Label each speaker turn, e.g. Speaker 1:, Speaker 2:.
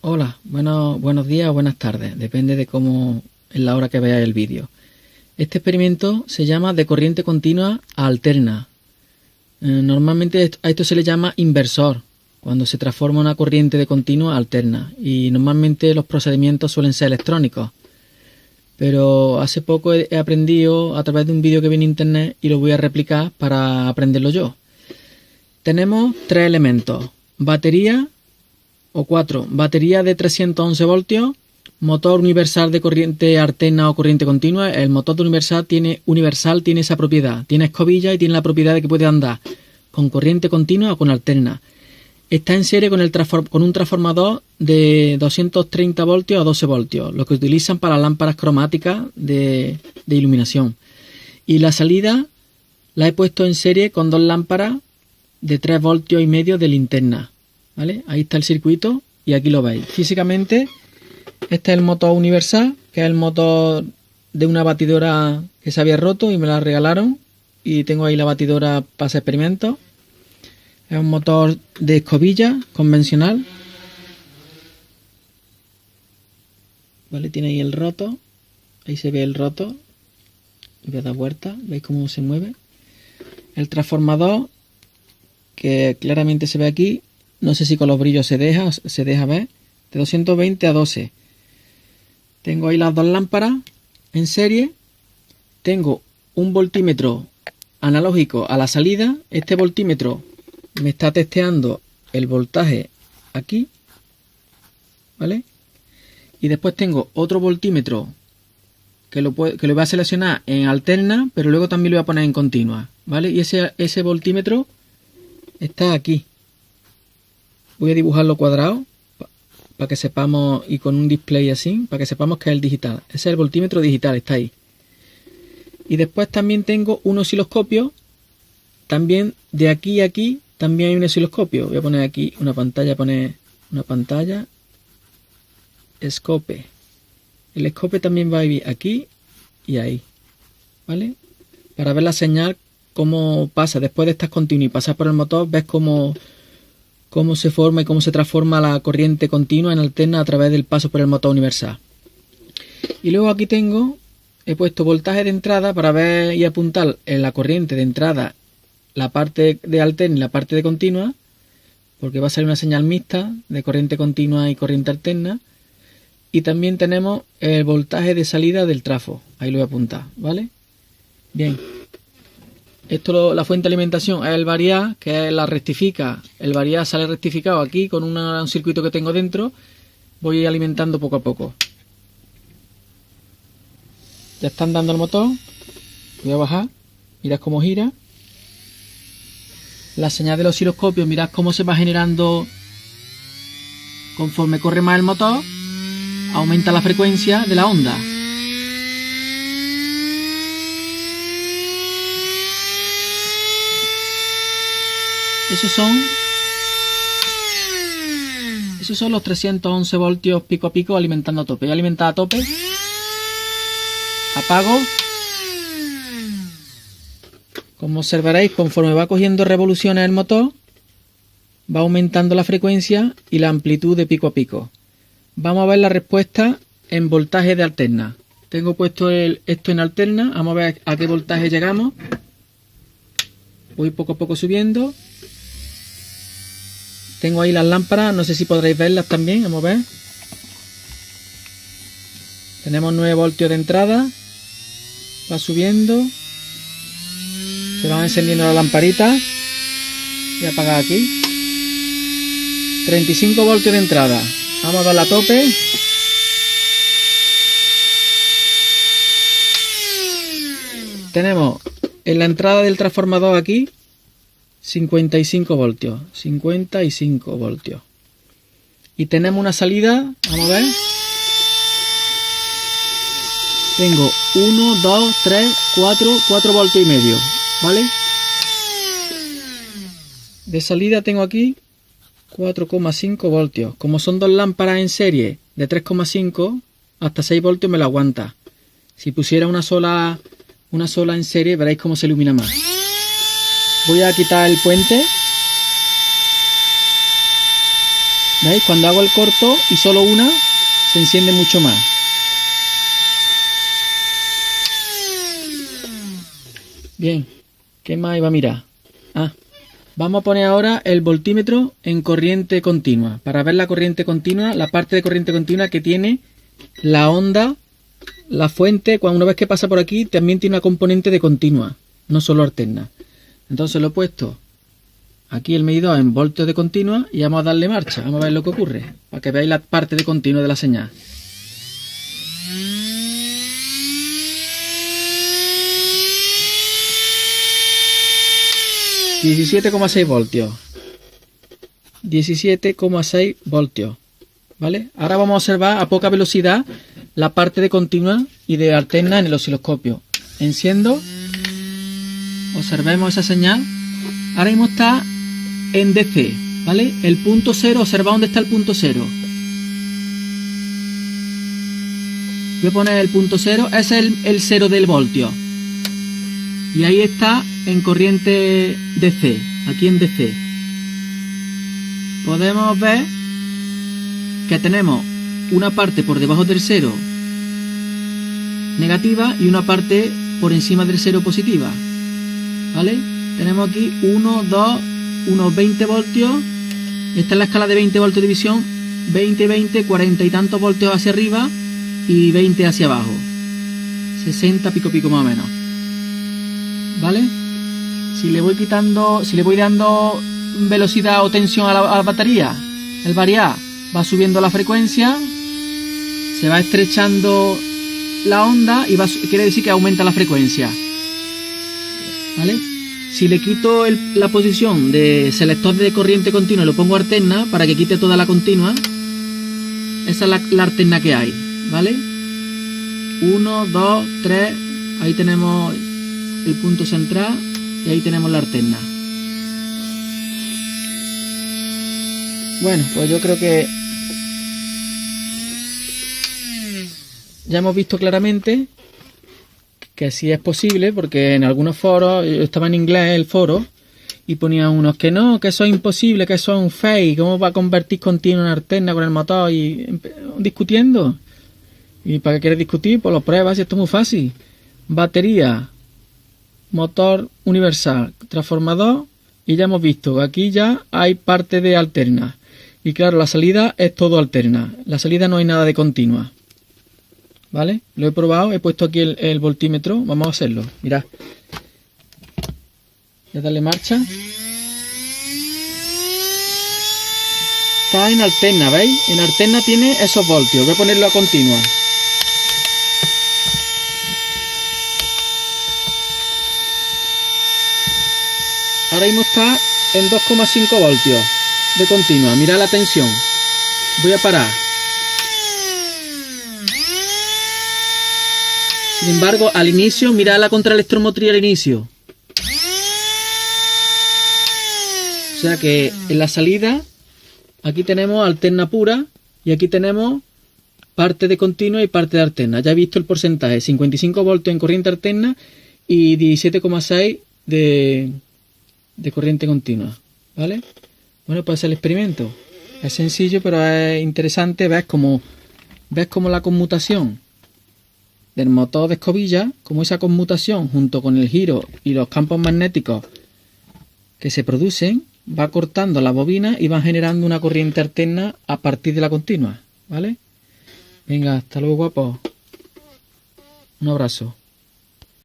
Speaker 1: Hola, buenos días o buenas tardes, depende de cómo es la hora que veáis el vídeo. Este experimento se llama de corriente continua a alterna. Normalmente a esto se le llama inversor, cuando se transforma una corriente de continua a alterna, y normalmente los procedimientos suelen ser electrónicos. Pero hace poco he aprendido a través de un vídeo que vi en internet y lo voy a replicar para aprenderlo yo. Tenemos tres elementos: batería, o 4, batería de 311 voltios, motor universal de corriente alterna o corriente continua. El motor de universal tiene esa propiedad, tiene escobilla y tiene la propiedad de que puede andar con corriente continua o con alterna. Está en serie con un transformador de 230 voltios a 12 voltios, lo que utilizan para lámparas cromáticas de iluminación. Y la salida la he puesto en serie con dos lámparas de 3 voltios y medio de linterna. ¿Vale? Ahí está el circuito y aquí lo veis. Físicamente, este es el motor universal, que es el motor de una batidora que se había roto y me la regalaron. Y tengo ahí la batidora para hacer experimentos. Es un motor de escobilla convencional. ¿Vale? Tiene ahí el roto. Ahí se ve el roto. Voy a dar vuelta. ¿Veis cómo se mueve? El transformador, que claramente se ve aquí. No sé si con los brillos se deja ver. De 220 a 12. Tengo ahí las dos lámparas en serie. Tengo un voltímetro analógico a la salida. Este voltímetro me está testeando el voltaje aquí. ¿Vale? Y después tengo otro voltímetro que lo voy a seleccionar en alterna, pero luego también lo voy a poner en continua. ¿Vale? Y ese voltímetro está aquí. Voy a dibujarlo cuadrado para que sepamos, y con un display así, para que sepamos que es el digital. Ese es el voltímetro digital, está ahí. Y después también tengo un osciloscopio. También de aquí a aquí también hay un osciloscopio. Voy a poner aquí una pantalla, escope. El escope también va a ir aquí y ahí. ¿Vale? Para ver la señal, cómo pasa después de estas continuas y pasar por el motor, ves cómo se forma y cómo se transforma la corriente continua en alterna a través del paso por el motor universal. Y luego aquí he puesto voltaje de entrada para ver y apuntar en la corriente de entrada la parte de alterna y la parte de continua, porque va a salir una señal mixta de corriente continua y corriente alterna. Y también tenemos el voltaje de salida del trafo, ahí lo voy a apuntar, ¿vale? Bien. La fuente de alimentación es el variar, que es la rectifica. El variar sale rectificado aquí con un circuito que tengo dentro. Voy alimentando poco a poco. Ya están dando el motor. Voy a bajar. Mirad cómo gira. La señal del osciloscopio, mirad cómo se va generando conforme corre más el motor. Aumenta la frecuencia de la onda. Esos son los 311 voltios pico a pico alimentando a tope. Voy a alimentar a tope. Apago. Como observaréis, conforme va cogiendo revoluciones el motor, va aumentando la frecuencia y la amplitud de pico a pico. Vamos a ver la respuesta en voltaje de alterna. Tengo puesto esto en alterna. Vamos a ver a qué voltaje llegamos. Voy poco a poco subiendo. Tengo ahí las lámparas, no sé si podréis verlas también, vamos a ver. Tenemos 9 voltios de entrada. Va subiendo. Se van encendiendo las lamparitas. Voy a apagar aquí. 35 voltios de entrada. Vamos a darle a tope. Tenemos en la entrada del transformador aquí 55 voltios. Y tenemos una salida, vamos a ver. Tengo 1, 2, 3, 4 voltios y medio. ¿Vale? De salida tengo aquí 4,5 voltios. Como son dos lámparas en serie de 3,5, hasta 6 voltios me la aguanta. Si pusiera una sola en serie, veréis cómo se ilumina más. Voy a quitar el puente. ¿Veis? Cuando hago el corto y solo una, se enciende mucho más. Bien, ¿qué más iba a mirar? Vamos a poner ahora el voltímetro en corriente continua, para ver la corriente continua, la parte de corriente continua que tiene la onda, la fuente. Cuando una vez que pasa por aquí, también tiene una componente de continua, no solo alterna. Entonces lo he puesto aquí el medidor en voltios de continua y vamos a darle marcha, vamos a ver lo que ocurre, para que veáis la parte de continua de la señal. ...17,6 voltios... ...17,6 voltios... ¿Vale? Ahora vamos a observar a poca velocidad... ...la parte de continua y de alterna en el osciloscopio... Enciendo... ...observemos esa señal... Ahora mismo está en DC... ¿Vale? El punto cero, observa dónde está el punto cero... Voy a poner el punto cero... Ese es el cero del voltio... Y ahí está en corriente DC, aquí en DC. Podemos ver que tenemos una parte por debajo del cero negativa y una parte por encima del cero positiva. ¿Vale? Tenemos aquí 1, 2, unos 20 voltios. Esta es la escala de 20 voltios de división. 20, 20, 40 y tantos voltios hacia arriba y 20 hacia abajo. 60 pico más o menos. ¿Vale? Si le voy quitando, si le voy dando velocidad o tensión a la batería, el variar va subiendo la frecuencia, se va estrechando la onda y quiere decir que aumenta la frecuencia. ¿Vale? Si le quito la posición de selector de corriente continua y lo pongo alterna para que quite toda la continua, esa es la alterna que hay. ¿Vale? 1, 2, 3, ahí tenemos el punto central y ahí tenemos la alterna. Bueno, pues yo creo que ya hemos visto claramente que sí es posible, porque en algunos foros, yo estaba en inglés el foro y ponían unos que no, que eso es imposible, que eso es un fake, cómo va a convertir continua en alterna con el motor, y discutiendo. ¿Y para qué quieres discutir? Pues lo pruebas y esto es muy fácil. Batería, motor universal, transformador, y ya hemos visto que aquí ya hay parte de alterna. Y claro, la salida es todo alterna. La salida no hay nada de continua. ¿Vale? Lo he probado, he puesto aquí el voltímetro. Vamos a hacerlo. Mirad. Voy a darle marcha. Está en alterna, ¿veis? En alterna tiene esos voltios. Voy a ponerlo a continua. Ahora mismo está en 2,5 voltios de continua. Mirad la tensión. Voy a parar. Sin embargo, al inicio, mirad la contraelectromotriz al inicio. O sea que en la salida, aquí tenemos alterna pura y aquí tenemos parte de continua y parte de alterna. Ya he visto el porcentaje, 55 voltios en corriente alterna y 17,6 de corriente continua. ¿Vale? Bueno, pues el experimento es sencillo, pero es interesante. Ves como la conmutación del motor de escobilla, como esa conmutación junto con el giro y los campos magnéticos que se producen, va cortando la bobina y va generando una corriente alterna a partir de la continua. ¿Vale? Venga, hasta luego, guapos. Un abrazo.